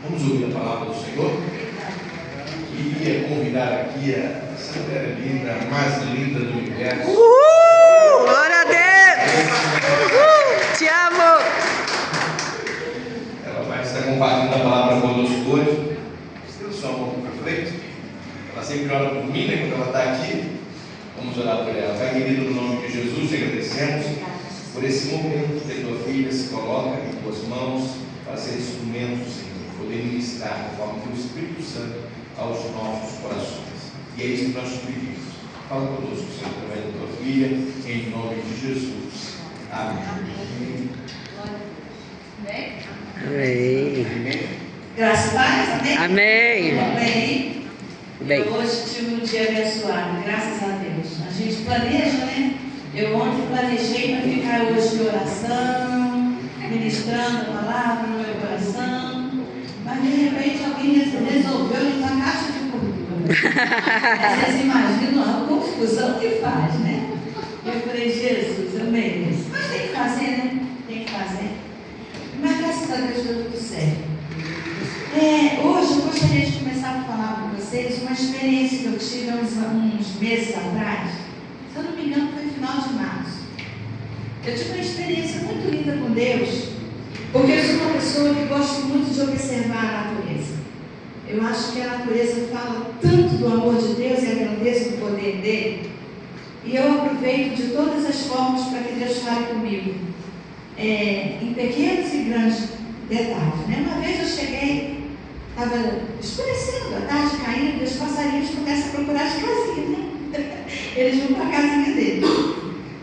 Vamos ouvir a palavra do Senhor? Queria convidar aqui essa mulher linda, a mais linda do universo. Glória a Deus! Te amo! Ela vai estar compartilhando a palavra conosco hoje. Estenda sua mão para frente. Ela sempre ora por mim, né, quando ela está aqui. Vamos orar por ela. Pai querido, no nome de Jesus, te agradecemos por esse momento que a tua filha se coloca em tuas mãos para ser instrumento, Senhor, poder ministrar conforme teu Espírito Santo aos nossos corações. E é isso que nós te pedimos. Fala conosco, Senhor, através da tua filha, em nome de Jesus. Amém. Amém. Graças a Deus, amém? Amém. Amém. Bem. Eu hoje tive um dia abençoado, graças a Deus. A gente planeja, né? Eu ontem planejei para ficar hoje de oração, ministrando a palavra no meu coração, mas de repente alguém resolveu limpar a caixa de gordura. Vocês imaginam a confusão que faz, né? Eu falei, Jesus, eu mereço. Mas tem que fazer, né? Tem que fazer. Mas graças a Deus deu tudo certo. Hoje eu gostaria de começar a falar para vocês uma experiência que eu tive há uns meses atrás. Se eu não me engano, foi no final de março. Eu tive uma experiência muito linda com Deus, porque eu sou uma pessoa que gosto muito de observar a natureza. Eu acho que a natureza fala tanto do amor de Deus e a grandeza do poder dele, e eu aproveito de todas as formas para que Deus fale comigo, em pequenos e grandes detalhes. Né? Uma vez eu cheguei, estava escurecendo, a tarde caindo, e os passarinhos começam a procurar as casinhas, né? Eles vão para a casinha dele.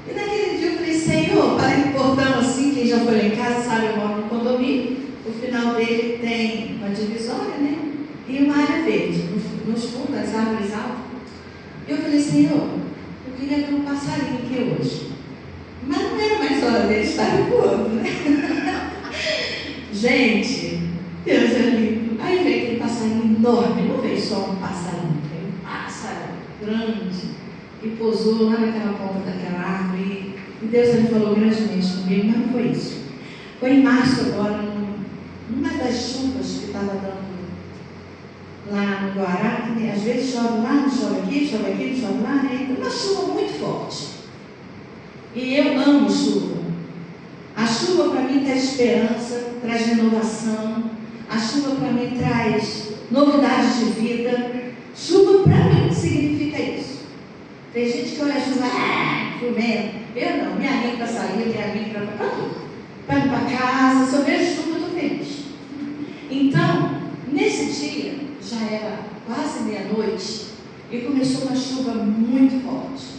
E naquele dia eu falei, Senhor, para o portão assim, quem já foi lá em casa sabe, eu moro no condomínio, o final dele tem uma divisória, né? E uma área verde, nos fundos, as árvores altas. Eu falei, Senhor, eu queria ver um passarinho aqui hoje. Mas não era mais hora dele estar voando, né? Gente, Deus é lindo. Aí veio aquele passarinho enorme, não veio só um passarinho, veio um pássaro grande e pousou lá naquela ponta daquela árvore. E Deus ele falou grandemente comigo, mas não foi isso. Foi em março agora, numa das chuvas que estava dando lá no Guará, que às vezes chove lá, não chove aqui, não chove lá, né? Uma chuva muito forte. E eu amo chuva. A chuva para mim traz esperança, traz renovação. A chuva para mim traz novidades de vida. Chuva para mim significa isso. Tem gente que olha a chuva, fumendo. Eu não, minha amiga para sair, minha amiga para ir para casa. Se eu vejo chuva, eu estou feliz. Então, nesse dia, já era quase meia-noite, e começou uma chuva muito forte.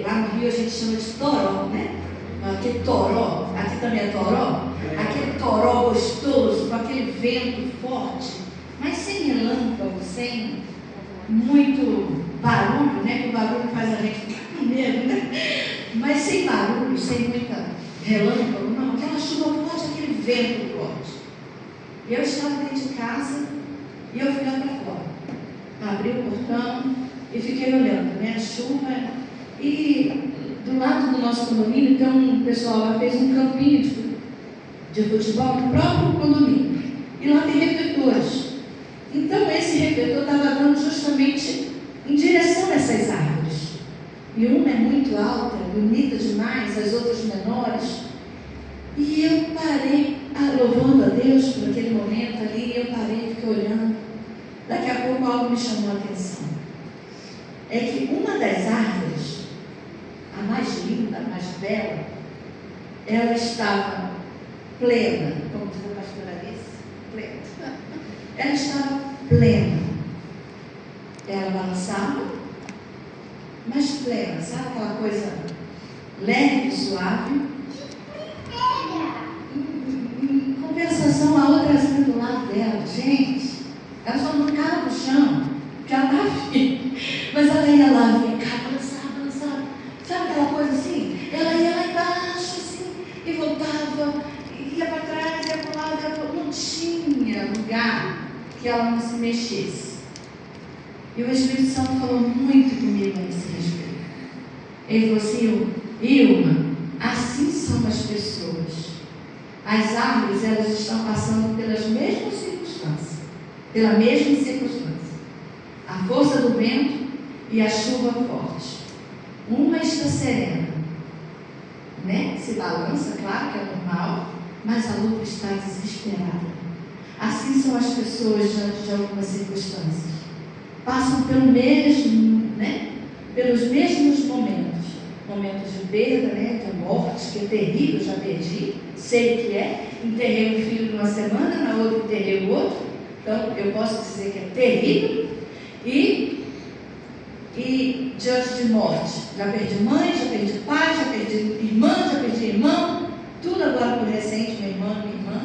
Lá no Rio a gente chama de toró, né? Aquele toró, aqui também é toró, aquele toró gostoso, com aquele vento forte, mas sem relâmpago, sem muito barulho, né? Que o barulho faz a gente ficar com medo, né? Mas sem barulho, sem muita relâmpago, não, aquela chuva forte, aquele vento forte. Eu estava dentro de casa e eu fui lá para fora, abri o portão e fiquei olhando, né? A chuva. E do lado do nosso condomínio, então o pessoal lá fez um campinho de futebol no próprio condomínio. E lá tem refletores. Então esse refletor estava dando justamente em direção a essas árvores. E uma é muito alta, bonita demais, as outras menores. E eu parei, louvando a Deus por aquele momento ali, eu parei e fiquei olhando. Daqui a pouco algo me chamou a atenção. É que uma das árvores, a mais linda, a mais bela, ela estava plena, como diz a pastora Alice, plena. Ela estava plena. Ela balançava, mas plena, sabe aquela coisa leve e suave? Em compensação, a outra assim do lado dela, gente, ela só não ficava no chão, porque ela estava firme, mas ela ia lá, ficava, balançava. Sabe aquela coisa assim? Ela ia lá embaixo assim, e voltava, ia para trás, ia para o lado, ia para o lado. Não tinha lugar que ela não se mexesse. E o Espírito Santo falou muito comigo a esse respeito. Ele falou assim, Ilma, assim são as pessoas. As árvores, elas estão passando pelas mesmas circunstâncias pela mesma circunstância. A força do vento e a chuva forte. Uma está serena, né? Se balança, claro que é normal, mas a outra está desesperada. Assim são as pessoas diante de algumas circunstâncias. Passam pelo mesmo, né? Pelos mesmos momentos. Momentos de perda, né? De morte, que é terrível, já perdi, sei o que é. Enterrei um filho numa semana, na outra enterrei o outro. Então, eu posso dizer que é terrível. E diante de morte, já perdi mãe, já perdi pai, já perdi irmã, já perdi irmão, tudo agora por recente, meu irmão, minha irmã.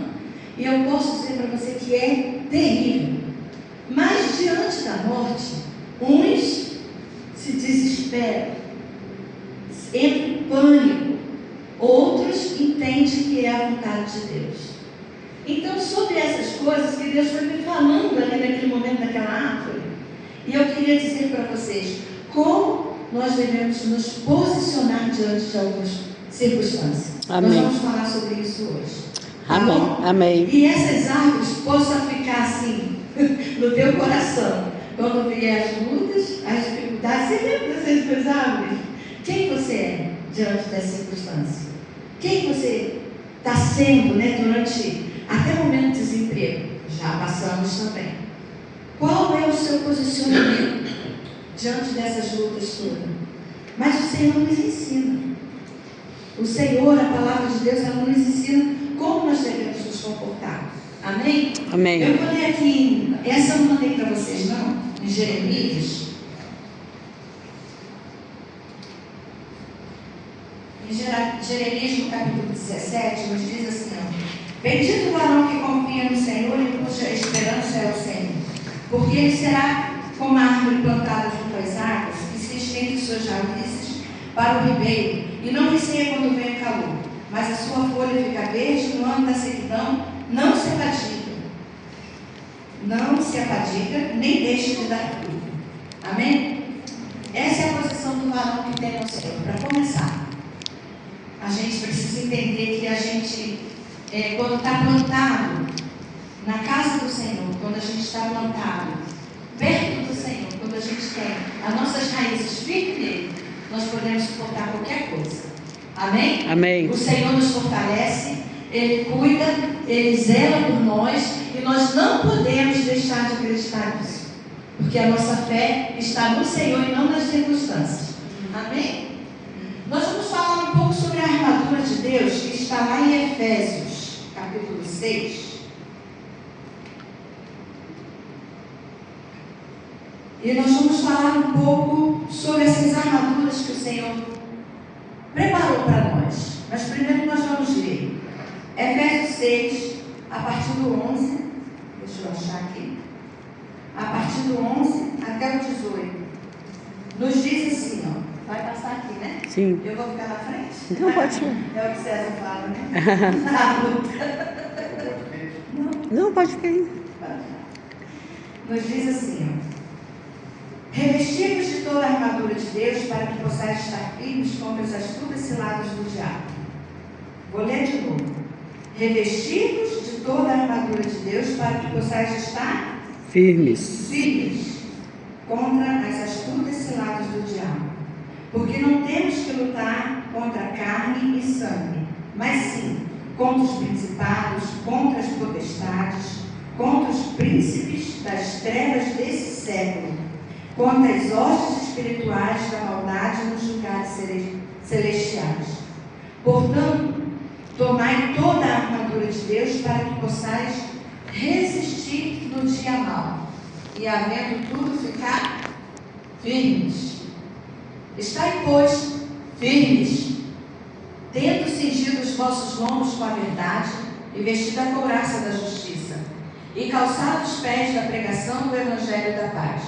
E eu posso dizer para você que é terrível. Mas diante da morte, uns se desesperam, entram em pânico, outros entendem que é a vontade de Deus. Então, sobre essas coisas que Deus foi me falando ali naquele momento daquela árvore, e eu queria dizer para vocês como nós devemos nos posicionar diante de algumas circunstâncias. Amém. Nós vamos falar sobre isso hoje. Amém. Tá bom? Amém. E essas árvores possam ficar assim no teu coração. Quando vier as lutas, as dificuldades, você lembra dessas duas árvores? Quem você é diante dessa circunstância? Quem você está sendo, né, durante até o momento de desemprego? Já passamos também. Qual é o seu posicionamento diante dessas lutas todas? Mas o Senhor nos ensina. O Senhor, a palavra de Deus, ela nos ensina como nós devemos nos comportar. Amém? Amém. Eu vou ler aqui, essa eu não mandei para vocês não, em Jeremias. Em Jeremias, no capítulo 17, nos diz assim, ó: bendito o varão que confia no Senhor e cuja esperança é o Senhor, porque ele será como a árvore plantada junto às águas, que se estende suas raízes para o ribeiro, e não receia quando vem o calor, mas a sua folha fica verde no ano da sequidão, não se afadiga, nem deixa de dar fruto. Amém? Essa é a posição do varão que tem no Senhor. Para começar, a gente precisa entender que a gente, quando está plantado na casa do Senhor, quando a gente está plantado perto do Senhor, quando a gente tem as nossas raízes firmes nele, nós podemos suportar qualquer coisa. Amém? Amém. O Senhor nos fortalece, Ele cuida, Ele zela por nós, e nós não podemos deixar de acreditar nisso, porque a nossa fé está no Senhor e não nas circunstâncias. Amém? Nós vamos falar um pouco sobre a armadura de Deus, que está lá em Efésios, capítulo 6. E nós vamos falar um pouco sobre essas armaduras que o Senhor preparou para nós. Mas primeiro nós vamos ler Efésios 6, a partir do 11. Deixa eu achar aqui. A partir do 11 até o 18. Nos diz assim, ó. Vai passar aqui, né? Sim. Eu vou ficar na frente? Não, pode ser. É o que César fala, né? Na luta. Não, pode ficar aí. Nos diz assim, ó: revestivos de toda a armadura de Deus, para que possais estar firmes contra as astutas ciladas do diabo. Vou ler de novo. Revestivos de toda a armadura de Deus, para que possais estar Firmes. contra as astutas ciladas do diabo. Porque não temos que lutar contra carne e sangue, mas sim contra os principados, contra as potestades, contra os príncipes das trevas desse século, contra as hostes espirituais da maldade nos lugares celestiais. Portanto, tomai toda a armadura de Deus, para que possais resistir no dia mau, e havendo tudo, ficar firmes. Estai, pois, firmes, tendo cingido os vossos lombos com a verdade, e vestido a couraça da justiça, e calçado os pés da pregação do evangelho da paz,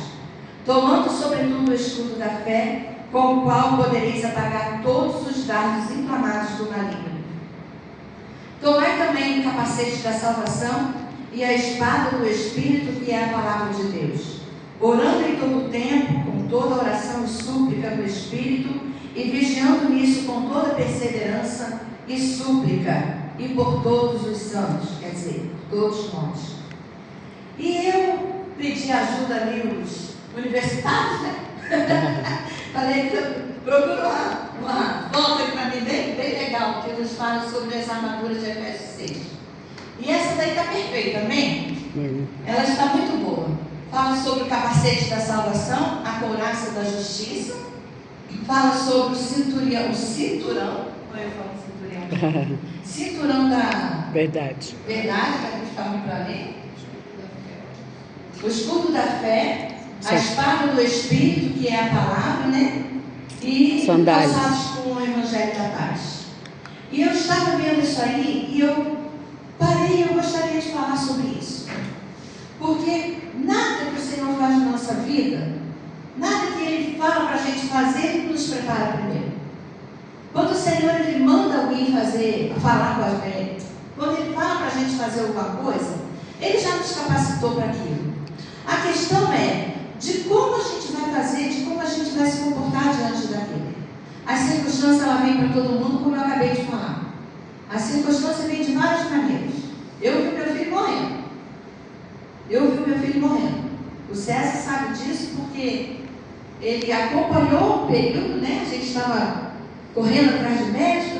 tomando sobretudo o escudo da fé, com o qual podereis apagar todos os dardos inflamados do maligno. Tomai também o capacete da salvação e a espada do Espírito, que é a palavra de Deus, orando em todo o tempo, com toda oração e súplica no Espírito, e vigiando nisso com toda perseverança e súplica, e por todos os santos, quer dizer, todos nós. E eu pedi ajuda ali os universitários, né? Falei que procurou uma volta aqui para mim bem legal, que eles falam sobre as armaduras de Efésios 6. E essa daí está perfeita, amém? Ela está muito boa. Fala sobre o capacete da salvação, a couraça da justiça. Fala sobre o cinturão. Ou eu falo cinturão? Cinturão da Verdade. verdade, que a gente fala para ler. O escudo da fé, a espada do Espírito, que é a palavra, né? E sandálias, calçados com o Evangelho da Paz. E eu estava vendo isso aí e eu parei e eu gostaria de falar sobre isso. Porque nada que o Senhor faz na nossa vida, nada que Ele fala para a gente fazer, Ele nos prepara primeiro. Quando o Senhor Ele manda alguém falar com a gente, quando Ele fala para a gente fazer alguma coisa, Ele já nos capacitou para aquilo. A questão é de como a gente vai fazer, de como a gente vai se comportar diante daquilo. A circunstância ela vem para todo mundo, como eu acabei de falar. A circunstância vem de várias maneiras. Eu vi meu filho morrendo. O César sabe disso porque ele acompanhou o período, né? A gente estava correndo atrás de médico.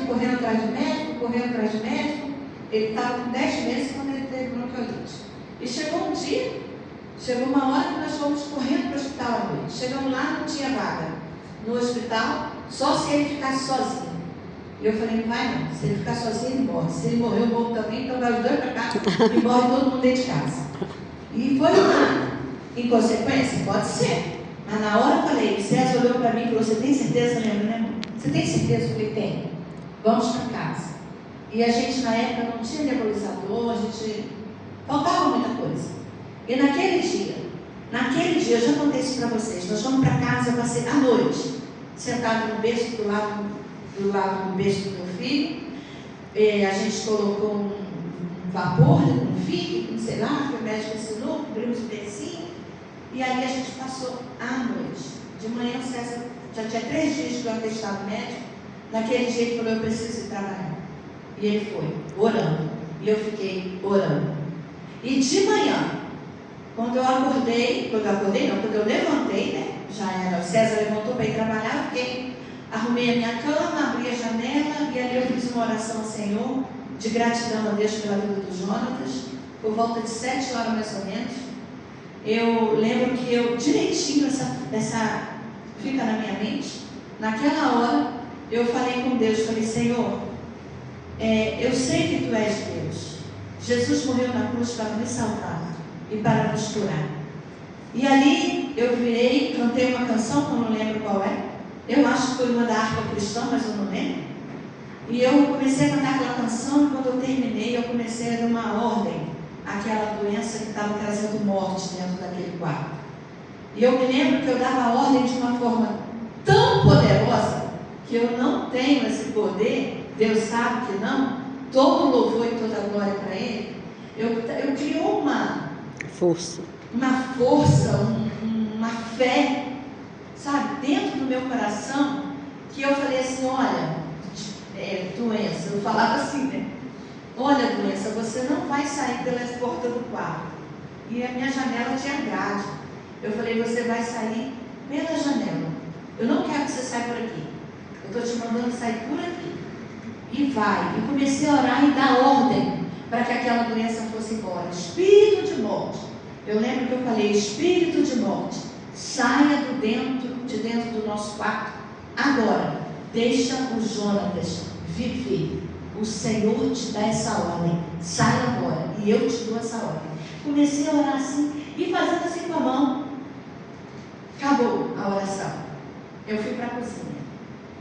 Ele estava com 10 meses quando ele teve bronquiolite. E chegou um dia, chegou uma hora que nós fomos correndo para o hospital à noite. Chegamos lá, não tinha vaga no hospital, só se ele ficasse sozinho. E eu falei, não vai não, se ele ficar sozinho ele morre. Se ele morrer, eu morro também, então vai os dois para casa e morre todo mundo dentro de casa. E foi lá. Em consequência, pode ser. Mas na hora eu falei, César olhou para mim e falou, você tem certeza, lembra, né? Você tem certeza? Eu falei, tenho. Vamos para casa. E a gente na época não tinha nebulizador, faltava muita coisa. E naquele dia, eu já contei isso para vocês, nós fomos para casa, eu passei à noite, sentado no berço do lado do berço do meu filho. A gente colocou um vapor, um fio, sei lá, que o médico ensinou, cobrimos o bercinho, e aí a gente passou à noite. De manhã o César já tinha 3 dias que eu atestado médico. Naquele dia ele falou, eu preciso ir trabalhar. E ele foi, orando. E eu fiquei orando. E de manhã, quando eu levantei, né? Já era, o César levantou para ir trabalhar, arrumei a minha cama, abri a janela e ali eu fiz uma oração ao Senhor, de gratidão a Deus pela vida do Jonatas, por volta de 7 horas mais ou menos. Eu lembro que direitinho, essa fica na minha mente, naquela hora, eu falei com Deus, falei, Senhor, eu sei que Tu és Deus. Jesus morreu na cruz para nos salvar e para nos curar. E ali eu virei, cantei uma canção que eu não lembro qual é. Eu acho que foi uma da harpa cristã, mas eu não lembro. E eu comecei a cantar aquela canção e quando eu terminei, eu comecei a dar uma ordem àquela doença que estava trazendo morte dentro daquele quarto. E eu me lembro que eu dava a ordem de uma forma tão poderosa que eu não tenho esse poder, Deus sabe que não, todo louvor e toda glória para Ele. Eu criou uma força, uma fé, sabe, dentro do meu coração, que eu falei assim, olha, doença, eu falava assim, né? Olha, doença, você não vai sair pela porta do quarto. E a minha janela tinha grade. Eu falei, você vai sair pela janela. Eu não quero que você saia por aqui. Eu estou te mandando sair por aqui. E vai. E comecei a orar e dar ordem para que aquela doença fosse embora. Espírito de morte. Eu lembro que eu falei, espírito de morte, saia de dentro do nosso quarto. Agora, deixa o Jonatas viver. O Senhor te dá essa ordem. Sai agora. E eu te dou essa ordem. Comecei a orar assim e fazendo assim com a mão. Acabou a oração. Eu fui para a cozinha.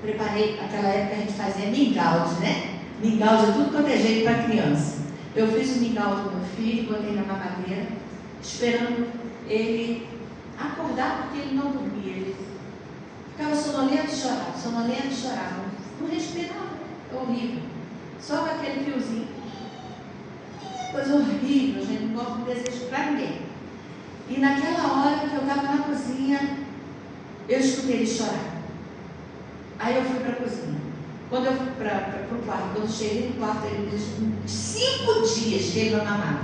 Preparei, naquela época a gente fazia mingau, né? Mingau de tudo quanto é jeito para criança. Eu fiz o mingau do meu filho, botei na mamadeira, esperando ele acordar, porque ele não dormia. Ele ficava sonolento e chorava. Não respirava, horrível. Só com aquele fiozinho. Coisa horrível, gente, não gosto de desejo para ninguém. E naquela hora que eu estava na cozinha, eu escutei ele chorar. Aí eu fui para a cozinha. Quando eu fui para o quarto, quando eu cheguei no quarto, ele disse 5 dias que ele não mamava.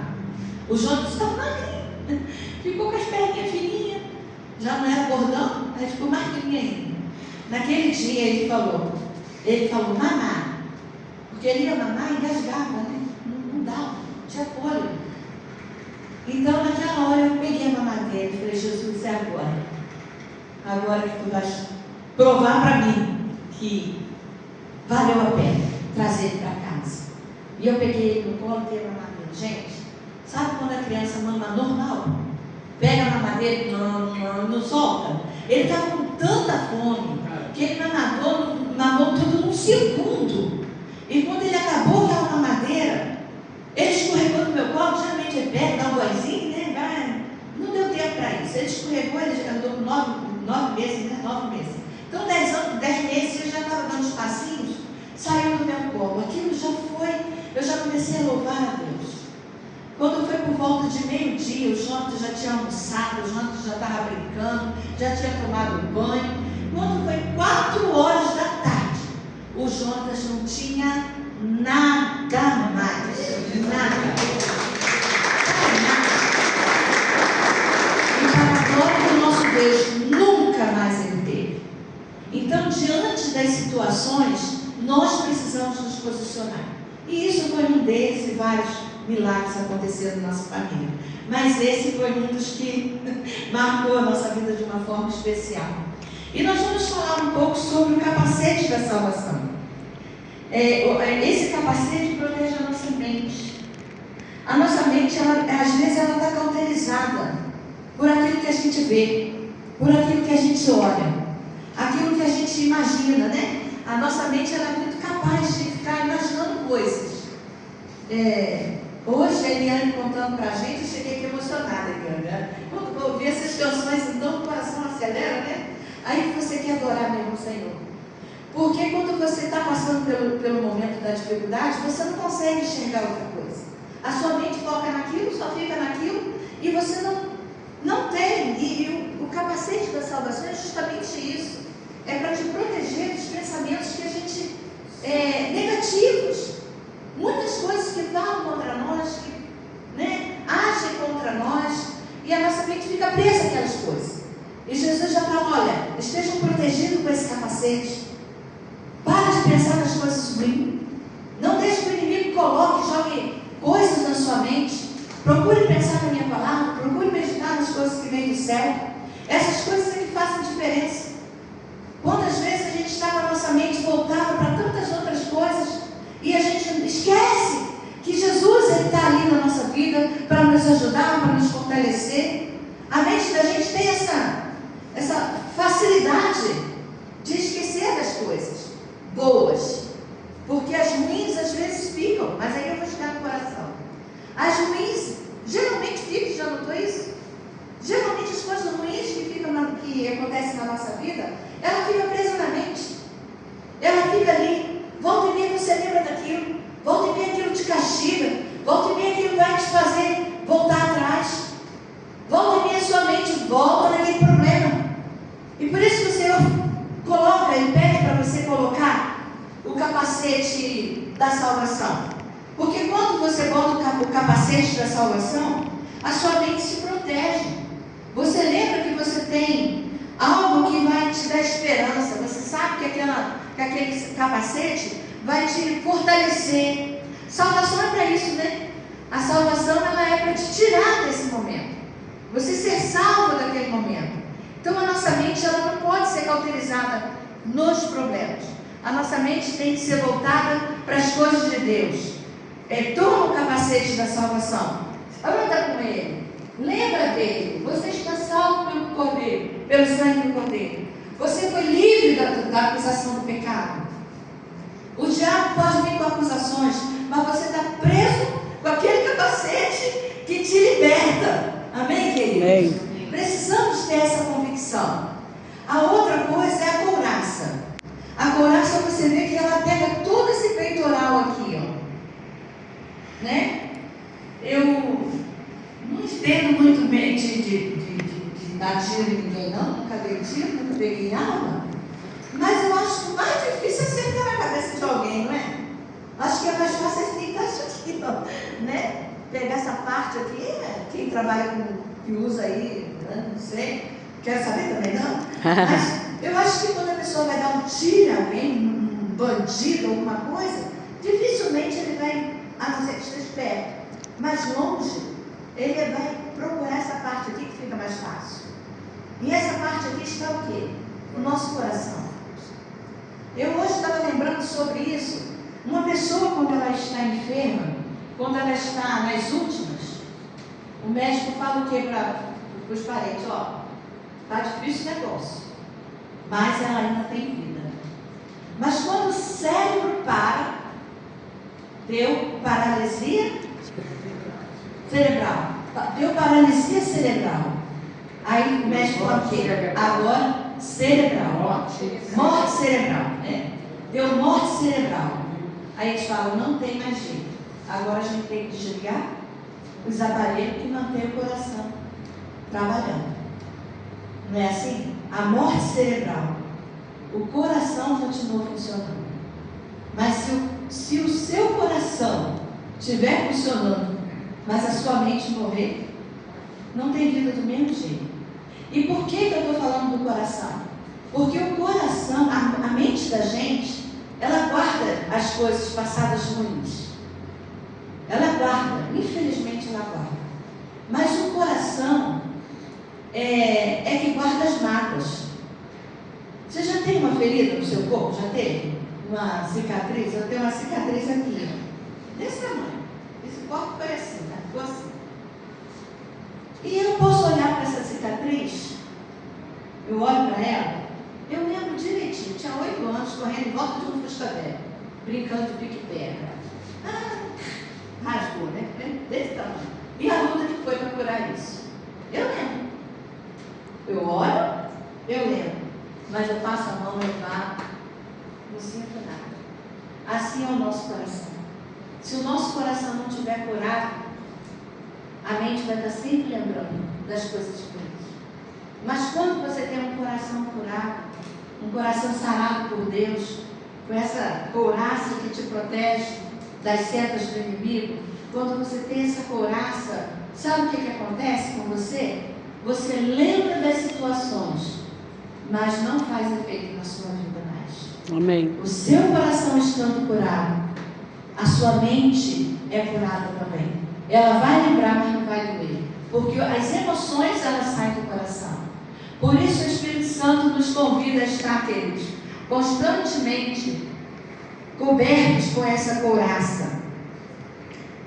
O Jonas estava magrinho. Ficou com as perninhas fininhas. Já não era gordão, aí ficou mais fininha ainda. Naquele dia ele falou, mamar. Porque ele ia mamar e engasgava, né? Não dava, não tinha fôlego. Então naquela hora eu peguei a mamadeira e falei, Jesus, é agora. Agora que tu vais provar para mim que valeu a pena trazer ele para casa. E eu peguei ele no colo e dei a mamadeira. Gente, sabe quando a criança mama normal? Pega a mamadeira e não solta? Ele estava com tanta fome que ele mamou tudo num segundo. E quando ele acabou aquela mamadeira, ele escorregou no meu colo. Geralmente ele pega, dá um goizinho, né? Não deu tempo para isso. Ele escorregou, ele andou com 9 meses, né? 9 meses. Então 10 meses eu já estava dando os passinhos, saiu do meu colo. Aquilo já foi, eu já comecei a louvar a Deus. Quando foi por volta de meio-dia, o Jonathan já tinha almoçado, o Jonathan já estava brincando, já tinha tomado banho. Quando foi 4 horas da tarde, o Jonathan não tinha nada mais. Nada. E para a glória do nosso Deus, nunca mais ele teve. Então, diante das situações, nós precisamos nos posicionar. E isso foi um deles e vários milagres aconteceram na nossa família. Mas esse foi um dos que marcou a nossa vida de uma forma especial. E nós vamos falar um pouco sobre o capacete da salvação. Esse capacete protege a nossa mente. A nossa mente, às vezes, ela está cauterizada por aquilo que a gente vê, por aquilo que a gente olha, aquilo que a gente imagina, né? A nossa mente, ela é muito capaz de ficar imaginando coisas. Hoje, a Eliane contando para a gente, eu cheguei aqui emocionada, Eliane, né? Quando eu ouvi essas canções, então o coração acelera, né? Aí você quer adorar mesmo o Senhor. Porque quando você está passando pelo momento da dificuldade, você não consegue enxergar outra coisa. A sua mente foca naquilo, só fica naquilo, e você não tem. E o capacete da salvação é justamente isso. É para te proteger dos pensamentos que a gente negativos. Muitas coisas que falam contra nós, que agem contra nós, e a nossa mente fica presa àquelas coisas. E Jesus já fala, olha, estejam protegidos com esse capacete. Para de pensar nas coisas ruins. Não deixe que o inimigo coloque, jogue coisas na sua mente. Procure pensar na minha palavra, procure meditar nas coisas que vêm do céu. Essas coisas é que fazem diferença. Quantas vezes a gente está com a nossa mente voltada para tantas outras coisas e a gente esquece que Jesus está ali na nossa vida para nos ajudar, para nos fortalecer. A mente da gente tem essa facilidade de esquecer das coisas boas, porque as ruins às vezes ficam, mas aí eu vou chegar no coração. As ruins geralmente ficam, já notou isso? Geralmente as coisas ruins que acontecem na nossa vida, ela fica presa na mente, ela fica ali, volta e meia você lembra daquilo, volta e meia aquilo te castiga, volta e meia aquilo vai te fazer voltar atrás, volta e meia sua mente volta naquele problema. E por isso que o Senhor coloca e pede para você colocar o capacete da salvação. Porque quando você bota o capacete da salvação, a sua mente se protege. Você lembra que você tem algo que vai te dar esperança. Você sabe que aquele capacete vai te fortalecer. Salvação é para isso, né? A salvação ela é para te tirar desse momento. Você ser salvo daquele momento. Então a nossa mente ela não pode ser cauterizada nos problemas. A nossa mente tem que ser voltada para as coisas de Deus. Toma o capacete da salvação. Anda com ele. Lembra dele. Você está salvo pelo Cordeiro, pelo sangue do Cordeiro. Você foi livre da acusação do pecado. O diabo pode vir com acusações, mas você está preso com aquele capacete que te liberta. Amém, querido? Amém. Precisamos ter essa convicção. A outra coisa é a couraça. A couraça você vê que ela pega todo esse peitoral aqui, ó. Né? Eu não entendo muito bem de dar tiro em ninguém, não. Nunca dei tiro, nunca peguei arma. Mas eu acho que o mais difícil é acertar na cabeça de alguém, não é? Acho que é mais fácil assim, tá isso aqui, ó, né? Pegar essa parte aqui, quem trabalha que usa aí, né? Não sei, quero saber também não. Mas eu acho que quando a pessoa vai dar um tiro a alguém, um bandido, alguma coisa, dificilmente ele vai, a não ser que esteja perto, mas longe, ele vai procurar essa parte aqui que fica mais fácil. E essa parte aqui está o quê? O nosso coração. Eu hoje estava lembrando sobre isso. Uma pessoa, quando ela está enferma, quando ela está nas últimas, o médico fala o quê para os parentes? Ó, está difícil o negócio, mas ela ainda tem vida. Mas quando o cérebro para, deu paralisia cerebral. Deu paralisia cerebral. Aí o médico fala o quê? Agora, cerebral. Morte cerebral. Deu morte cerebral. Aí eles falam, não tem mais jeito. Agora a gente tem que desligar os aparelhos que mantêm o coração trabalhando. Não é assim? A morte cerebral. O coração continua funcionando. Mas se o seu coração estiver funcionando, mas a sua mente morrer, não tem vida do mesmo jeito. E por que eu estou falando do coração? Porque o coração, a mente da gente, ela guarda as coisas passadas ruins. Ela guarda, infelizmente ela guarda. Mas o coração é que guarda as mágoas. Você já tem uma ferida no seu corpo? Já teve? Uma cicatriz? Eu tenho uma cicatriz aqui, ó, desse tamanho. Esse corpo foi assim, tá? Ficou assim. E eu posso olhar para essa cicatriz, eu olho para ela, eu lembro direitinho, tinha 8 anos, correndo em volta de um fusca velho, brincando de pique-pega. Rasgou, né? Desse tamanho. E a luta que foi para curar isso. Eu lembro. Eu olho, eu lembro. Mas eu passo a mão, eu bato, não sinto nada. Assim é o nosso coração. Se o nosso coração não estiver curado, a mente vai estar sempre lembrando das coisas ruins. Mas quando você tem um coração curado, um coração sarado por Deus, com essa couraça que te protege das setas do inimigo, quando você tem essa couraça, sabe o que acontece com você? Você lembra das situações, mas não faz efeito na sua vida mais. Amém. O seu coração estando curado, a sua mente é curada também. Ela vai lembrar, mas não vai doer. Porque as emoções, elas saem do coração. Por isso o Espírito Santo nos convida a estar, queridos, constantemente cobertos com essa couraça.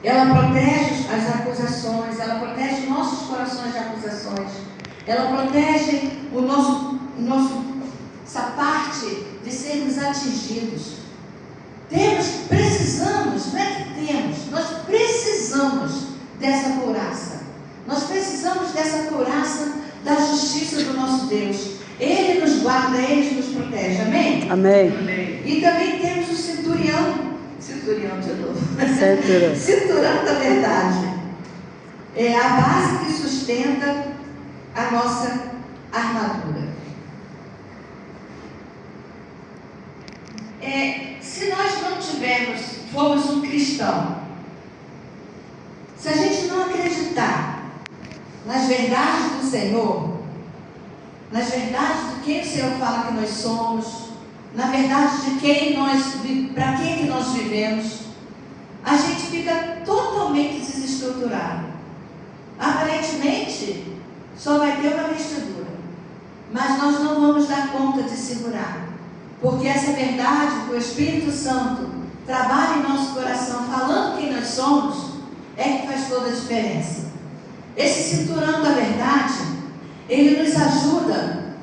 Ela protege as acusações, ela protege nossos corações de acusações. Ela protege essa parte de sermos atingidos. Precisamos, não é que temos, nós precisamos dessa couraça. Nós precisamos dessa couraça da justiça do nosso Deus. Ele nos guarda, Ele nos protege. Amém? Amém. Amém. E também temos o cinturão de novo. Cinturão. Cinturão da verdade. É a base que sustenta a nossa armadura. Se nós não formos um cristão, se a gente não acreditar nas verdades do Senhor, nas verdades de quem o Senhor fala que nós somos, na verdade de para quem que nós vivemos, a gente fica totalmente desestruturado. Aparentemente, só vai ter uma vestidura, mas nós não vamos dar conta de segurar, porque essa verdade que o Espírito Santo trabalha em nosso coração, falando quem nós somos, é que faz toda a diferença. Esse cinturão da verdade, ele nos ajuda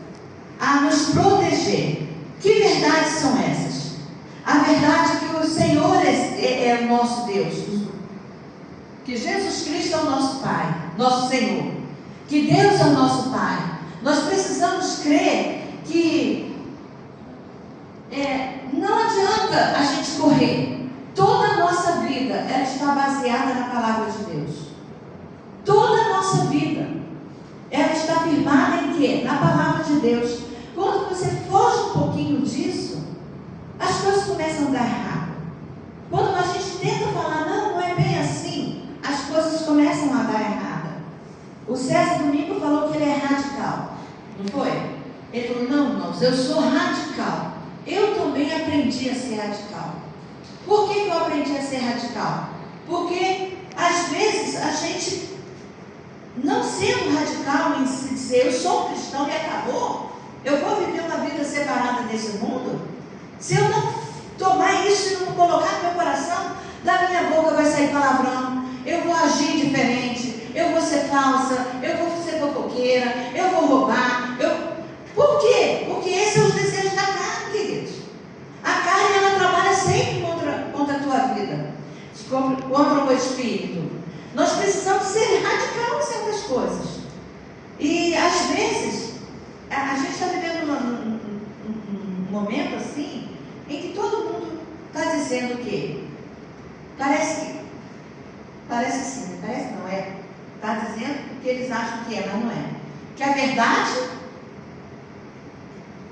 a nos proteger. Que verdades são essas? A verdade que o Senhor é o nosso Deus, que Jesus Cristo é o nosso Pai, nosso Senhor, que Deus é o nosso Pai. Nós precisamos crer que não adianta a gente correr. Toda a nossa vida, ela está baseada na palavra de Deus. Toda a nossa vida, ela está firmada em quê? Na palavra de Deus. Quando você foge um pouquinho disso, as coisas começam a dar errado. Quando a gente tenta falar, não é bem assim, as coisas começam a dar errado. O César Domingo falou que ele é radical, não foi? Ele falou, não, irmãos, eu sou radical. Eu também aprendi a ser radical. Por que eu aprendi a ser radical? Porque, às vezes, a gente, não sendo radical em se dizer, eu sou um cristão e acabou, eu vou viver uma vida separada desse mundo, se eu não tomar isso e não colocar no meu coração, da minha boca vai sair palavrão, eu vou agir diferente, eu vou ser falsa, eu vou ser fofoqueira, eu vou roubar. Por quê? Porque esses são os desejos da carne, queridos. A carne, ela trabalha sempre contra a tua vida, contra o espírito. Nós precisamos ser radical em certas coisas. E às vezes, a gente está vivendo um momento assim, em que todo mundo está dizendo o quê? Parece sim, parece não é. Está dizendo o que eles acham que é, mas não é. Que a verdade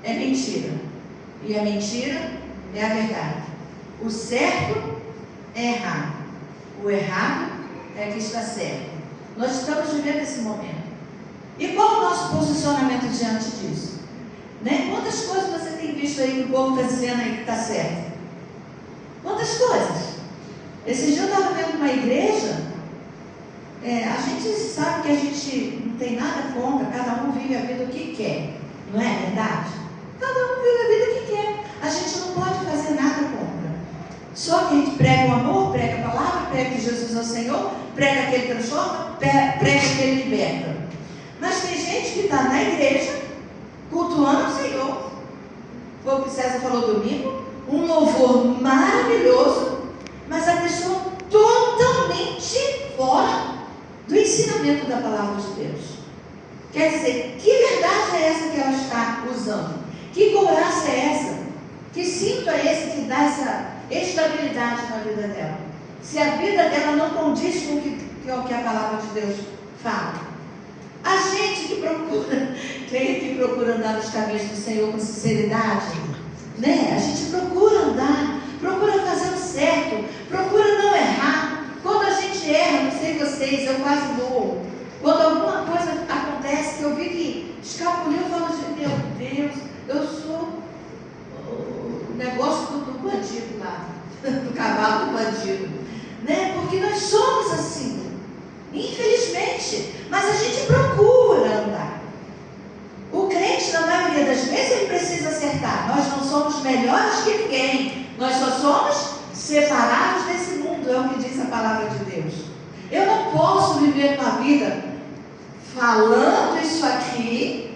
é mentira. E a mentira é a verdade. O certo é errado. O errado é que está certo. Nós estamos vivendo esse momento. E qual o nosso posicionamento diante disso? Né? Quantas coisas você tem visto aí que o povo está dizendo aí que está certo? Quantas coisas? Esse dia eu estava vendo uma igreja, a gente sabe que a gente não tem nada contra, cada um vive a vida o que quer, não é verdade? Cada um vive a vida que quer, a gente não pode fazer nada contra. Só que a gente prega o amor, prega a palavra, prega que Jesus é o Senhor, prega que Ele transforma, prega que Ele liberta. Mas tem gente que está na igreja, cultuando o Senhor. Foi o que César falou domingo, um louvor maravilhoso, mas a pessoa totalmente fora do ensinamento da palavra de Deus. Quer dizer, que verdade é essa que ela está usando? Que couraça é essa? Que cinto é esse que dá essa estabilidade na vida dela? Se a vida dela não condiz com o que a palavra de Deus fala. A gente que procura, creio que procura andar nos caminhos do Senhor com sinceridade, né? A gente procura andar, procura fazer o certo, procura não errar. Quando a gente erra, não sei vocês, eu quase morro. Quando alguma coisa acontece que eu vi que escapuliu, eu falo assim, meu Deus, eu sou o negócio do bandido lá, do cavalo do bandido, né? Porque nós somos assim, infelizmente, mas a gente procura andar. O crente, na maioria das vezes, ele precisa acertar. Nós não somos melhores que ninguém, nós só somos separados desse mundo, é o que diz a palavra de Deus. Eu não posso viver uma vida falando isso aqui,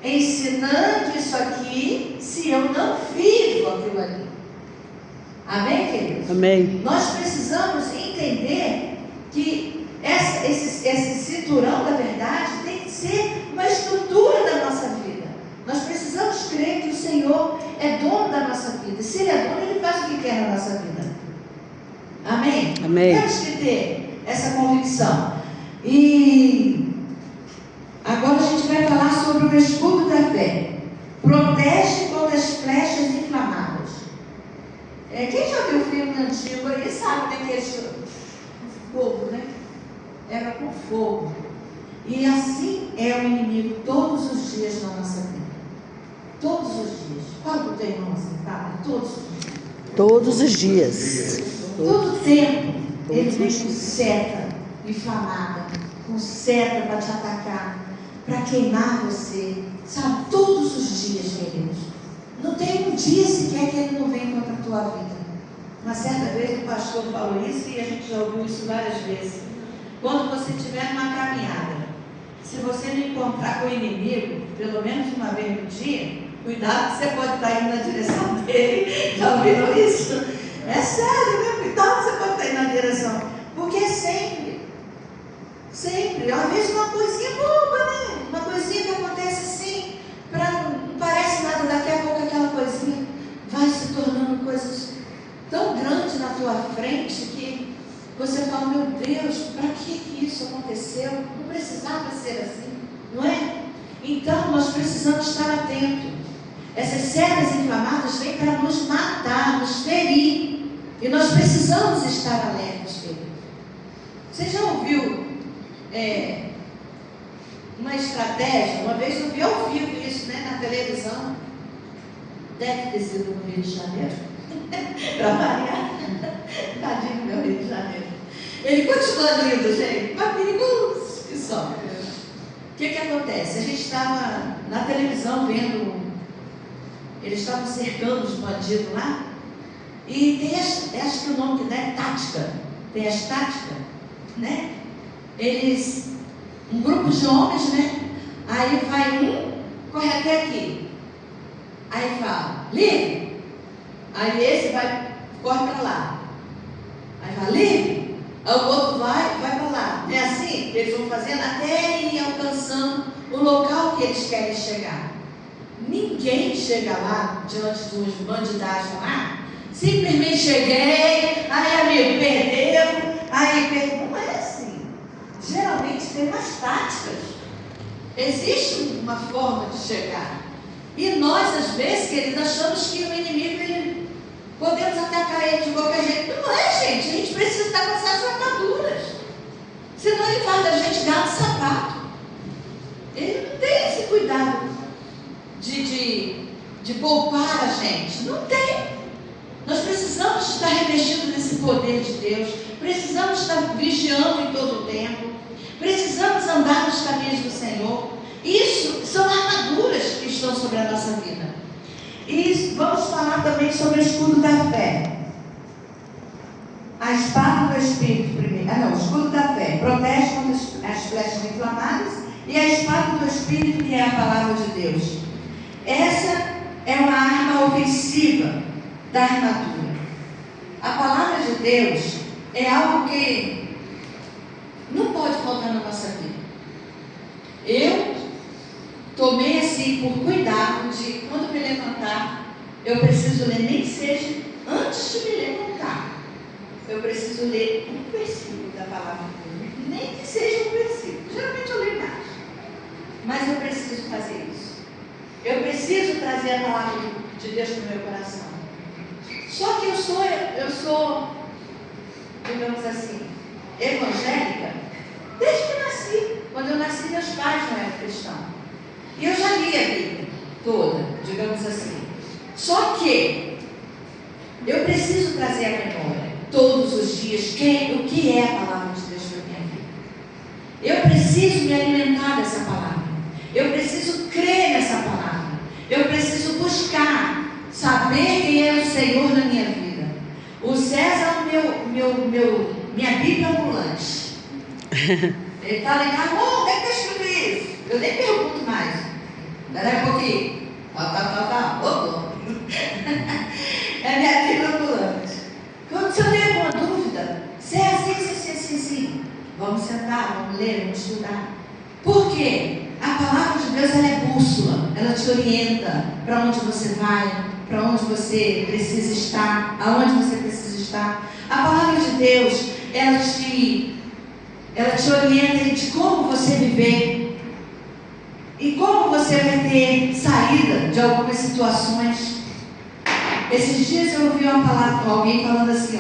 ensinando isso aqui, se eu não vivo aquilo ali. Amém, queridos? Amém. Nós precisamos entender que esse cinturão da verdade tem que ser uma estrutura da nossa vida. Nós precisamos crer que o Senhor é dono da nossa vida. Se Ele é dono, Ele faz o que quer na nossa vida. Amém? Amém. Temos que ter essa convicção. E agora a gente vai falar sobre o escudo da fé. Protege contra as flechas inflamadas. Quem já viu o filme antigo aí sabe, né, que esse fogo, né? Era com fogo. E assim é o inimigo todos os dias na nossa vida. Todos os dias. Fala para o teu irmão assim, fala, todos os dias. Todos os dias. Todo tempo ele vem com seta inflamada, com seta para te atacar, para queimar você, sabe? Todos os dias, queridos. Não tem um dia sequer que ele não vem contra a tua vida. Uma certa vez o pastor falou isso e a gente já ouviu isso várias vezes. Quando você estiver numa caminhada, se você não encontrar com o inimigo, pelo menos uma vez no dia, cuidado que você pode estar indo na direção dele. Já ouviram isso? É sério, né? Cuidado que você pode estar indo na direção. Porque é sempre. Às vezes uma coisinha boba, né? Uma coisinha que acontece assim, não parece nada, daqui a pouco aquela coisinha vai se tornando coisas tão grandes na tua frente que você fala, meu Deus, para que isso aconteceu? Não precisava ser assim, não é? Então nós precisamos estar atentos. Essas setas inflamadas vêm para nos matar, nos ferir. E nós precisamos estar alertas, queridos. Você já ouviu uma estratégia. Uma vez eu vi ao vivo isso, né, na televisão. Deve ter sido no Rio de Janeiro. Para variar. Tadinho do meu Rio de Janeiro. Ele continua lindo, gente. Mas perigoso que só. O que acontece? A gente estava na televisão vendo. Eles estavam cercando os bandidos lá. E tem acho que o nome que dá é tática. Tem as táticas, né? Um grupo de homens, né? Aí vai corre até aqui. Aí fala, livre. Aí esse corre para lá. Aí fala, livre. Aí o outro vai para lá. É assim que eles vão fazendo até ir alcançando o local que eles querem chegar. Ninguém chega lá diante dos bandidagem lá. Simplesmente cheguei, aí amigo, perdeu, não é assim. Geralmente tem umas táticas. Existe uma forma de chegar. E nós, às vezes, queridos, achamos que o inimigo, podemos atacar ele de qualquer jeito. Não é, gente. A gente precisa estar com essas armaduras. Senão ele faz da gente gato sapato. Ele não tem esse cuidado de poupar a gente. Não tem. Nós precisamos estar revestidos desse poder de Deus. Precisamos estar vigiando em todo o tempo. Precisamos andar nos caminhos do Senhor. Isso são armaduras que estão sobre a nossa vida. E vamos falar também sobre o escudo da fé. A espada do Espírito primeiro. O escudo da fé protege contra as flechas inflamadas. E a espada do Espírito, que é a palavra de Deus. Essa é uma arma ofensiva da armadura. A palavra de Deus é algo que não pode faltar na nossa vida. Eu tomei assim por cuidado de quando me levantar, eu preciso ler, nem que seja antes de me levantar, eu preciso ler um versículo da palavra de Deus, nem que seja um versículo. Geralmente eu leio mais, mas eu preciso fazer isso. Eu preciso trazer a palavra de Deus para o meu coração. Só que eu sou, digamos assim, evangélica desde que nasci. Quando eu nasci, meus pais não eram cristãos. E eu já li a Bíblia toda, digamos assim. Só que eu preciso trazer à memória, todos os dias, o que é a palavra de Deus para a minha vida. Eu preciso me alimentar dessa palavra. Eu preciso crer nessa palavra. Eu preciso buscar saber quem é o Senhor na minha vida. O César é minha Bíblia ambulante. Ele está lá em casa, onde é que está escrito isso? Eu nem pergunto mais. Espera um pouquinho. É minha Bíblia ambulante. Quando você tem alguma dúvida, se é assim. Vamos sentar, vamos ler, vamos estudar. Por quê? A palavra de Deus, ela é bússola. Ela te orienta para onde você vai, para onde você precisa estar, aonde você precisa estar. A palavra de Deus, ela te orienta de como você viver e como você vai ter saída de algumas situações. Esses dias eu ouvi uma palavra, alguém falando assim,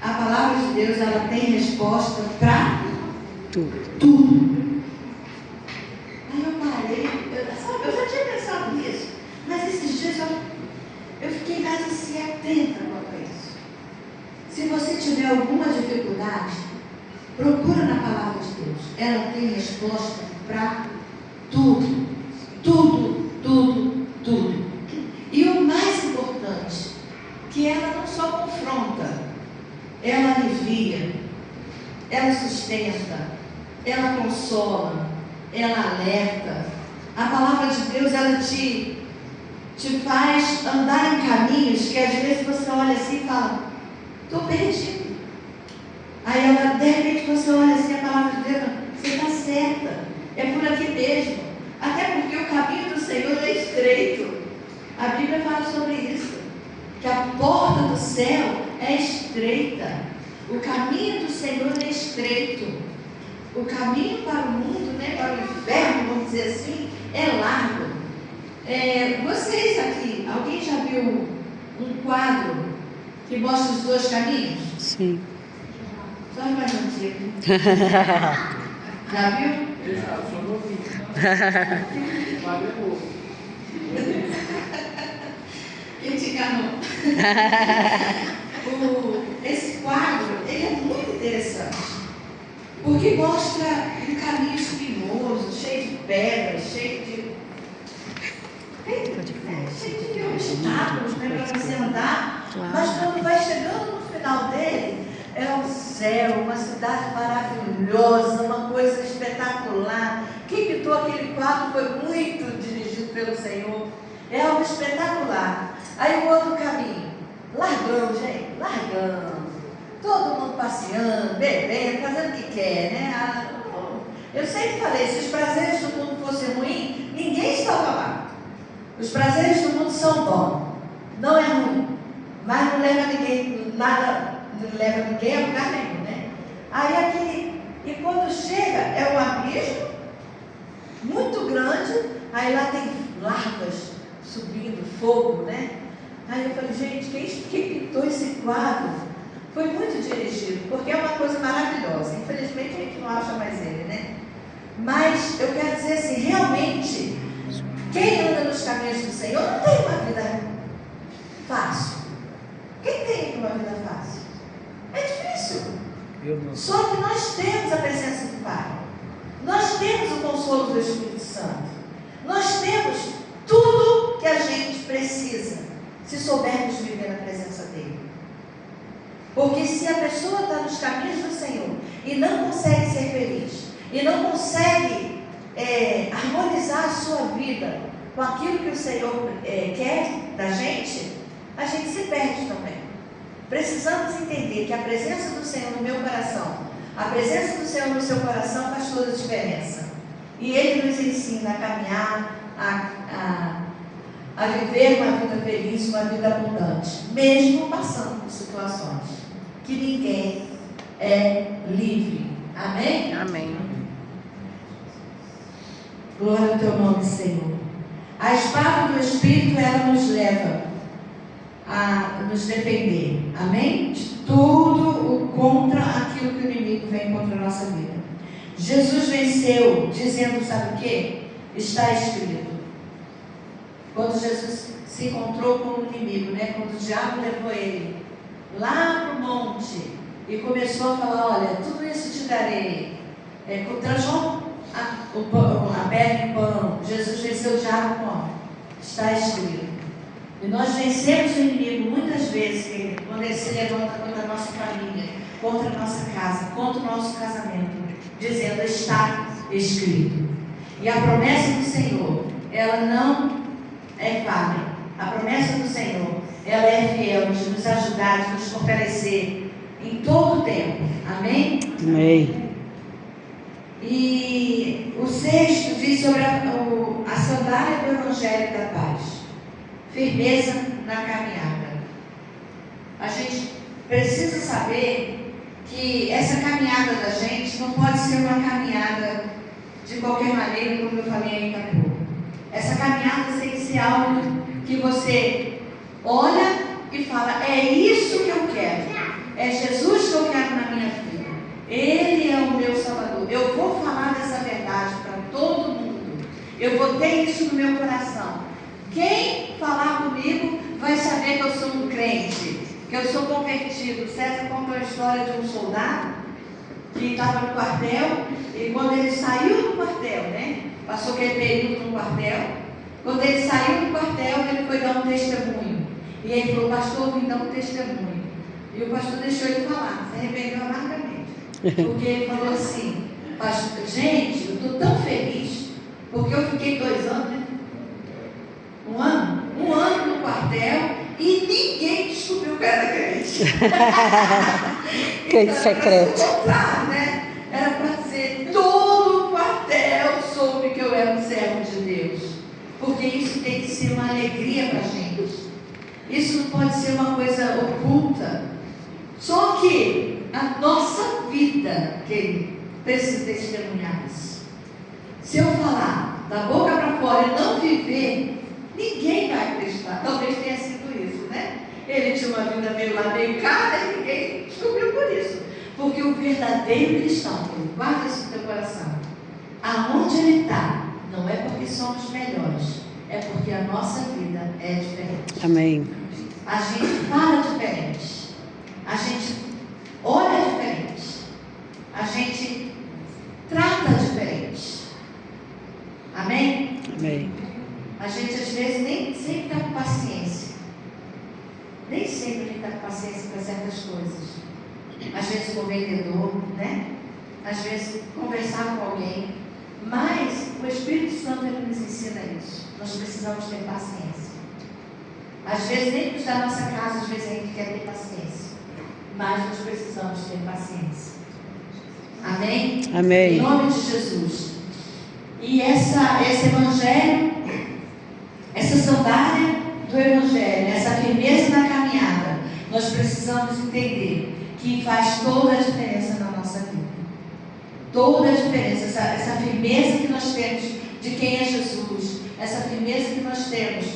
a palavra de Deus, ela tem resposta para tudo. Aí eu parei, eu já tinha pensado nisso, mas esses dias eu fiquei mais assim atenta quanto a isso. Se você tiver alguma dificuldade, procura na palavra de Deus. Ela tem resposta para tudo. E o mais importante, que ela não só confronta, ela alivia, ela sustenta, ela consola, ela alerta. A palavra de Deus, ela te faz andar em caminhos que às vezes você olha assim e fala, estou perdido. Aí ela, de repente você olha assim, a palavra de Deus, você está certa, é por aqui mesmo. Até porque o caminho do Senhor é estreito. A Bíblia fala sobre isso, que a porta do céu é estreita. O caminho do Senhor é estreito. O caminho para o mundo, para o inferno, vamos dizer assim, é largo. Vocês aqui, alguém já viu um quadro que mostra os dois caminhos? Sim. Só mais antigo. Já viu? Quem te enganou? Esse quadro, ele é muito interessante, porque mostra um caminho espinhoso, cheio de pedras, cheio de obstáculos, né, para você andar, mas quando vai chegando no final dele, é o céu, uma cidade maravilhosa, uma coisa espetacular. Quem pintou aquele quadro foi muito dirigido pelo Senhor, é algo espetacular. Aí o outro caminho, largando, gente, largando, todo mundo passeando, bebendo, fazendo o que quer, né? Eu sempre falei, se os prazeres do mundo fossem ruins, ninguém estava lá. Os prazeres do mundo são bons, não é ruim, mas não leva ninguém, nada, não leva ninguém a lugar nenhum, né? Aí aqui, e quando chega, é um abismo muito grande, aí lá tem lavas subindo, fogo, né? Aí eu falei, gente, quem pintou esse quadro foi muito dirigido, porque é uma coisa maravilhosa. Infelizmente a gente não acha mais ele, né? Mas eu quero dizer assim, realmente, quem anda nos caminhos do Senhor não tem uma vida fácil. Quem tem uma vida fácil? É difícil. Só que nós temos a presença do Pai. Nós temos o consolo do Espírito Santo. Nós temos tudo que a gente precisa, se soubermos viver na presença dEle. Porque se a pessoa está nos caminhos do Senhor e não consegue ser feliz, e não consegue harmonizar a sua vida com aquilo que o Senhor quer da gente, a gente se perde também. Precisamos entender que a presença do Senhor no meu coração, a presença do Senhor no seu coração faz toda a diferença. E Ele nos ensina a caminhar, a viver uma vida feliz, uma vida abundante, mesmo passando por situações que ninguém é livre. Amém? Amém. Glória ao teu nome, Senhor. A espada do Espírito, ela nos leva a nos defender. Amém? De tudo contra aquilo que o inimigo vem contra a nossa vida. Jesus venceu dizendo, sabe o quê? Está escrito. Quando Jesus se encontrou com o inimigo, né? Quando o diabo levou ele lá para o monte e começou a falar, olha, tudo isso te darei. Transforma a pedra em pão. Jesus venceu o diabo como? Está escrito. E nós vencemos o inimigo muitas vezes, quando ele se levanta contra a nossa família, contra a nossa casa, contra o nosso casamento, dizendo, está escrito. E a promessa do Senhor, ela não é falha. A promessa do Senhor, ela é fiel de nos ajudar, de nos fortalecer em todo o tempo. Amém? Amém. E o sexto diz sobre a sandália do Evangelho da Paz. Firmeza na caminhada. A gente precisa saber que essa caminhada da gente não pode ser uma caminhada de qualquer maneira, como eu falei ainda há pouco. Essa caminhada tem que ser algo que você olha e fala, é isso que eu quero. É Jesus que eu quero na minha vida. Ele é o meu Salvador. Eu vou falar dessa verdade para todo mundo. Eu vou ter isso no meu coração. Quem falar comigo vai saber que eu sou um crente, que eu sou convertido. César contou a história de um soldado que estava no quartel, e quando ele saiu do quartel, né? Passou aquele período no quartel. Quando ele saiu do quartel, ele foi dar um testemunho. E ele falou, pastor, vim dar um testemunho. E o pastor deixou ele falar, se arrependeu amargamente. Porque ele falou assim, pastor, gente, eu estou tão feliz, porque eu fiquei 2 anos, né? Um ano no quartel e ninguém descobriu que era crente. Crente secreto. Era contrário, né? Era para dizer, todo o quartel soube que eu era um servo de Deus. Porque isso tem que ser uma alegria para a gente. Isso não pode ser uma coisa oculta. Só que a nossa vida, querido, precisa testemunhar isso. Se eu falar da boca para fora e não viver, ninguém vai acreditar. Talvez tenha sido isso, né? Ele tinha uma vida meio lá, meio cá, e ninguém descobriu por isso. Porque o verdadeiro cristão, guarda isso no teu coração, aonde Ele está, não é porque somos melhores, é porque a nossa vida é diferente. Amém. A gente fala diferente, a gente olha diferente, a gente trata diferente. Amém? Amém. A gente às vezes nem sempre está com paciência. Nem sempre a gente está com paciência para certas coisas. Às vezes com o vendedor, né? Às vezes conversar com alguém. Mas o Espírito Santo ele nos ensina isso. Nós precisamos ter paciência. Às vezes nem nos da nossa casa, às vezes a gente quer ter paciência. Mas nós precisamos ter paciência. Amém? Amém. Em nome de Jesus. E esse evangelho, essa sandália do evangelho, essa firmeza na caminhada, nós precisamos entender que faz toda a diferença na nossa vida. Toda a diferença, essa firmeza que nós temos de quem é Jesus, essa firmeza que nós temos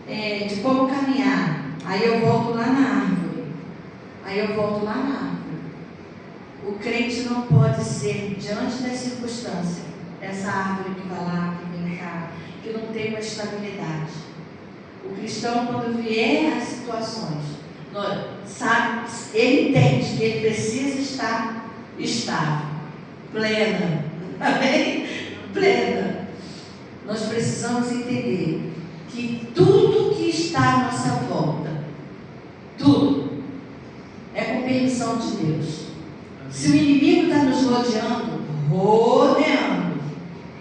de como caminhar. Aí eu volto lá na árvore. O crente não pode ser, diante das circunstâncias, essa árvore que vai lá, que vem cá, que não tem uma estabilidade. O cristão, quando vier as situações, sabe, ele entende que ele precisa estar estável, plena. Amém? Plena. Nós precisamos entender que tudo que está à nossa volta, tudo, é com permissão de Deus. Se o inimigo está nos rodeando,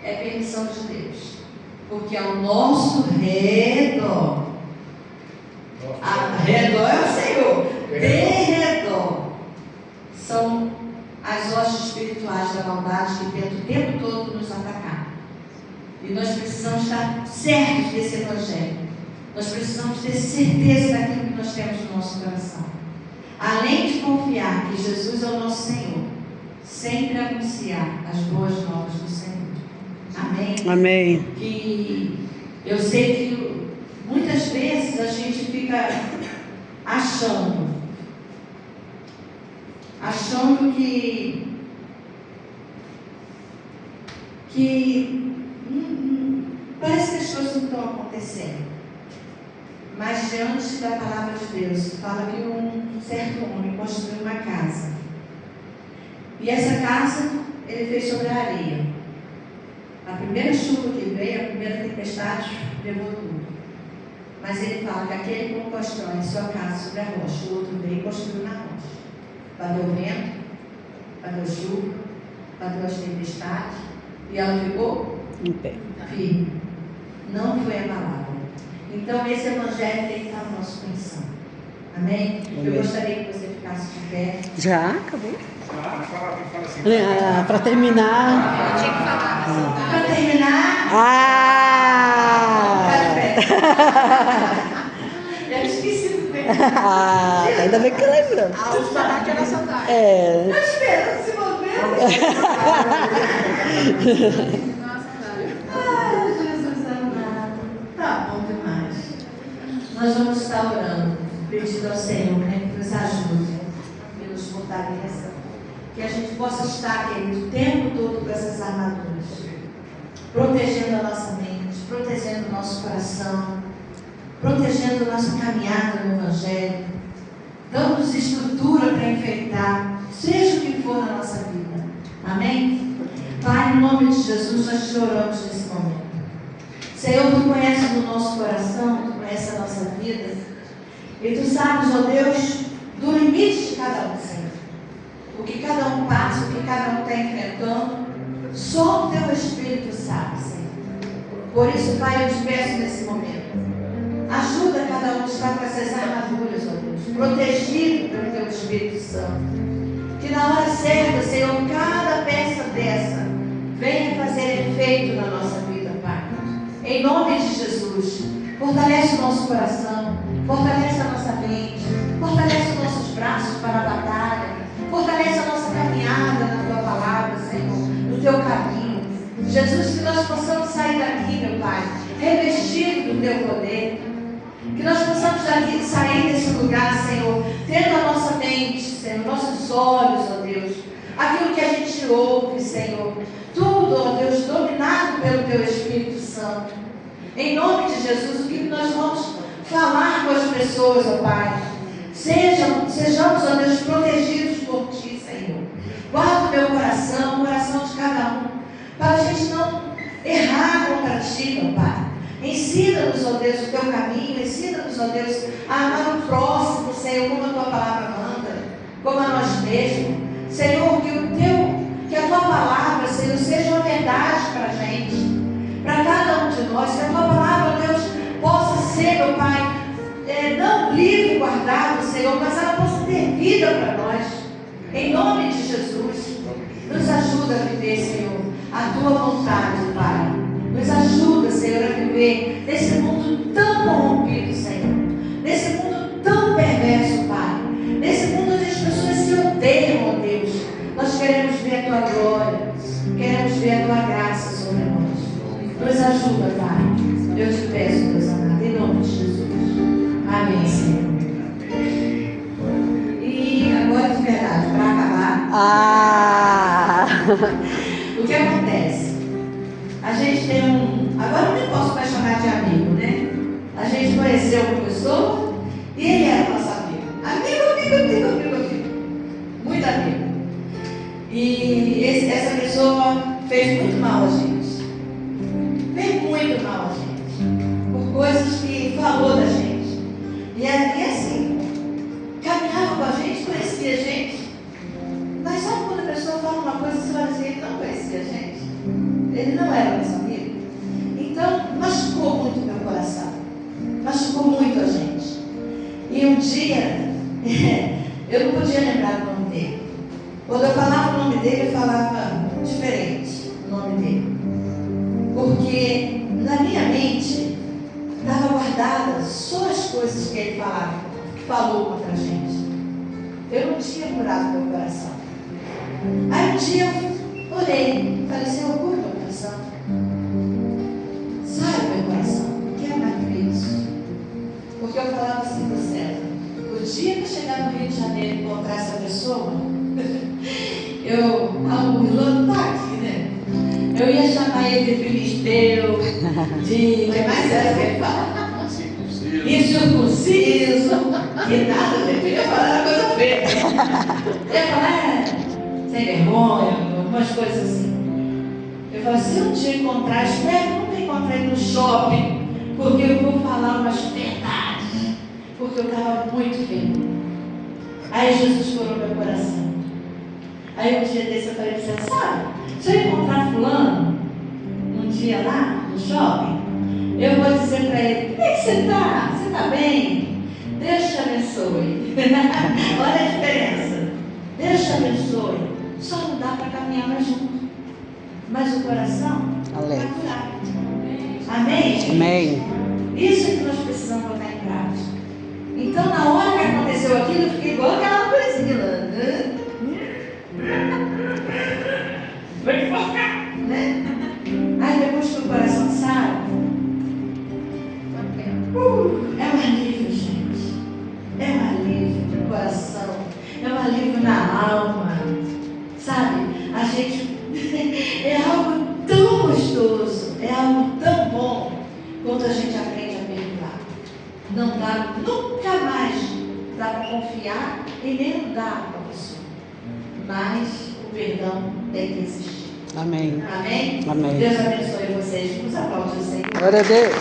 é permissão de Deus. Porque ao nosso redor, redor é o Senhor, de redor, são as hostes espirituais da maldade que tentam o tempo todo nos atacar. E nós precisamos estar certos desse evangelho. Nós precisamos ter certeza daquilo que nós temos no nosso coração. Além de confiar que Jesus é o nosso Senhor, sempre anunciar as boas novas do Senhor. Amém? Amém. Que eu sei que muitas vezes a gente fica achando que parece que as coisas não estão acontecendo. Mas diante da palavra de Deus, fala que um certo homem construiu uma casa. E essa casa ele fez sobre a areia. A primeira chuva que veio, a primeira tempestade, levou tudo. Mas ele fala que aquele que constrói sua casa sobre a rocha, o outro veio e construiu na rocha. Bateu o vento, bateu chuva, bateu as tempestades, e ela ficou Em pé. firme. Não foi abalada. Então esse evangelho tem que estar no nosso coração. Amém? Amém. Eu gostaria que você ficasse de pé. Já acabou? Fala assim. Para terminar. Para terminar, fica de pé. Eu esqueci do pé. Ainda bem que lembrou. A última parte era saudade. É. Eu espero se movendo. Ah, Jesus amado. Tá bom demais. Nós vamos estar orando, pedindo ao Senhor, né, que nos ajude, que nos fortaleça, que a gente possa estar, querido, o tempo todo com essas armaduras, protegendo a nossa mente, protegendo o nosso coração, protegendo a nossa caminhada no Evangelho, dando-nos estrutura para enfrentar, seja o que for na nossa vida. Amém? Pai, em nome de Jesus, nós te oramos nesse momento. Senhor, Tu conheces o nosso coração, Tu conheces a nossa vida, e Tu sabes, ó Deus, do limite de cada um, Senhor. O que cada um passa, o que cada um está enfrentando, só o Teu Espírito sabe, Senhor. Por isso, Pai, eu te peço nesse momento, ajuda cada um a estar com essas armaduras, ó Deus, protegido pelo Teu Espírito Santo. Que na hora certa, Senhor, cada peça dessa venha fazer efeito na nossa vida, Pai. Em nome de Jesus, fortalece o nosso coração, fortalece a nossa mente, fortalece os nossos braços para a batalha, fortalece a nossa caminhada na Tua palavra, Senhor, no Teu caminho. Jesus, que nós possamos sair daqui, meu Pai, revestido do Teu poder. Que nós possamos daqui sair desse lugar, Senhor, tendo a nossa mente, Senhor, nossos olhos, ó Deus, aquilo que a gente ouve, Senhor. Tu tudo, ó Deus, dominado pelo Teu Espírito Santo. Em nome de Jesus, o que nós vamos falar com as pessoas, ó Pai? Sejamos, ó Deus, protegidos por Ti, Senhor. Guarda o meu coração, o coração de cada um, para a gente não errar contra Ti, ó Pai. Ensina-nos, ó Deus, o Teu caminho, ensina-nos, ó Deus, a amar o próximo, Senhor, como a Tua palavra manda, como a nós mesmos. Senhor, que a Tua palavra, Senhor, seja uma verdade para a gente, para cada um de nós, que a Tua palavra, Deus, possa ser, meu Pai, não livre, guardado, Senhor, mas ela possa ter vida para nós, em nome de Jesus. Nos ajuda a viver, Senhor, a Tua vontade, Pai. Nos ajuda, Senhor, a viver nesse mundo tão corrompido, Senhor, nesse mundo tão perverso, Pai, nesse mundo onde as pessoas se odeiam, ó Deus. Nós queremos ver a Tua glória, queremos ver a Tua graça sobre nós. Nos ajuda, Pai. Eu te peço, Deus amado, em nome de Jesus. Amém, Senhor. E agora, de verdade, para acabar, o que acontece? A gente tem agora eu nem posso mais chamar de amigo, né? A gente conheceu uma pessoa e ele era nosso amigo. Amigo. Muito amigo. E essa pessoa fez muito mal a gente. Fez muito mal a gente. Por coisas que falou da gente. E assim, caminhava com a gente, conhecia a gente. Mas sabe quando a pessoa fala uma coisa, você vai dizer, ele não conhecia a gente? Ele não era nosso amigo. Então, machucou muito meu coração. Machucou muito a gente. E um dia, eu não podia lembrar o nome dele. Quando eu falava o nome dele, eu falava diferente o nome dele. Porque na minha mente estava guardada só as coisas que ele falou contra a gente. Eu não tinha curado meu coração. Aí um dia eu orei, falei, Senhor, cura meu coração. Sai meu coração, não quero mais viver isso. Porque eu falava assim para o César, o dia que eu chegar no Rio de Janeiro e encontrar essa pessoa, o piloto está aqui, né? Eu ia chamar ele de filisteu, de. O que mais é que ele fala? Incircunciso, que nada, eu ia falar coisa feia. Eu ia falar, sem vergonha, algumas coisas assim. Eu falei, se um dia encontrar, espero nunca encontrar ele no shopping, porque eu vou falar umas verdades, porque eu estava muito feliz. Aí Jesus curou meu coração. Aí um dia desse eu falei para você, sabe, se eu encontrar fulano, um dia lá, no shopping, eu vou dizer para ele, como é que você está? Você está bem? Deus te abençoe. Olha a diferença. Deus te abençoe. Só não dá para caminhar mais junto. Mas o coração está curado. Amém? Amém. Isso é que nós precisamos botar em prática. Então, na hora que aconteceu aquilo, eu fiquei igual aquela coisinha lá. Vem focar! Né? Aí depois que o coração sai, é um alívio, gente. É um alívio no coração. É um alívio na alma. Sabe? A gente é algo tão gostoso, é algo tão bom quando a gente aprende a perdoar. Não dá, nunca mais dá para confiar e nem mudar para a pessoa. Mas o perdão tem que existir. Amém. Amém? Amém. Deus abençoe vocês. Nos aplausos do Senhor. Glória a Deus.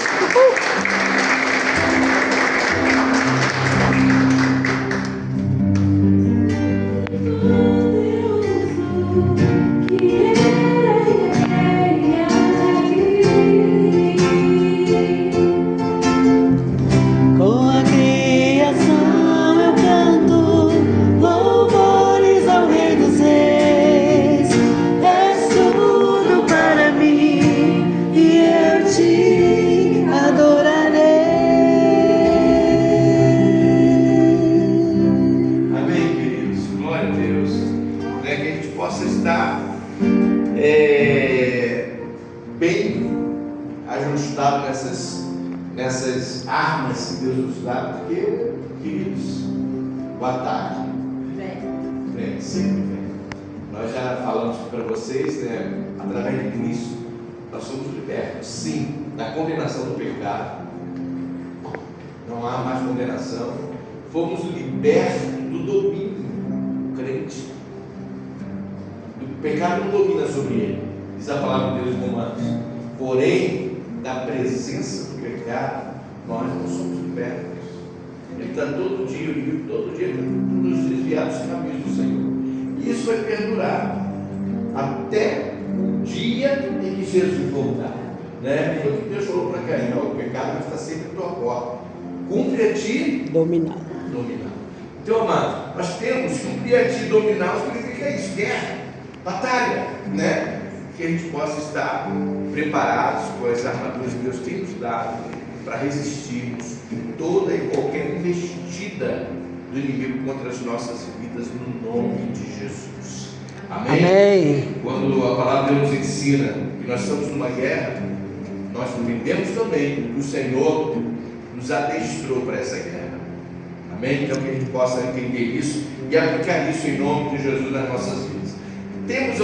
Com a criação eu canto louvores ao Rei dos Reis. És tudo para mim e eu te adorarei. Amém, queridos. Glória a Deus. Que a gente possa estar bem ajustado nessas armas que Deus nos dá, porque, queridos, o ataque vem, sempre vem. Nós já falamos para vocês, né, através de Cristo, nós somos libertos, sim, da condenação do pecado. Não há mais condenação. Fomos libertos do domínio crente. O pecado não domina sobre ele, diz a palavra de Deus em Romanos. Porém, da presença do pecado, nós não somos libertos. Ele está todo dia nos desviar dos caminhos do Senhor. E isso vai perdurar até o dia em que Jesus voltar. Né? Foi o que Deus falou para Caim: o pecado vai estar sempre à tua porta. Cumpre a ti dominar. Então, amados, nós temos que cumprir a ti dominar. Significa isso: guerra, batalha, né? Que a gente possa estar preparados com as armaduras que Deus tem nos dado para resistirmos toda e qualquer investida do inimigo contra as nossas vidas, no nome de Jesus. Amém? Amém. Quando a palavra de Deus nos ensina que nós estamos numa guerra, nós entendemos também que o Senhor nos adestrou para essa guerra. Amém? Então que a gente possa entender isso e aplicar isso em nome de Jesus nas nossas vidas. Temos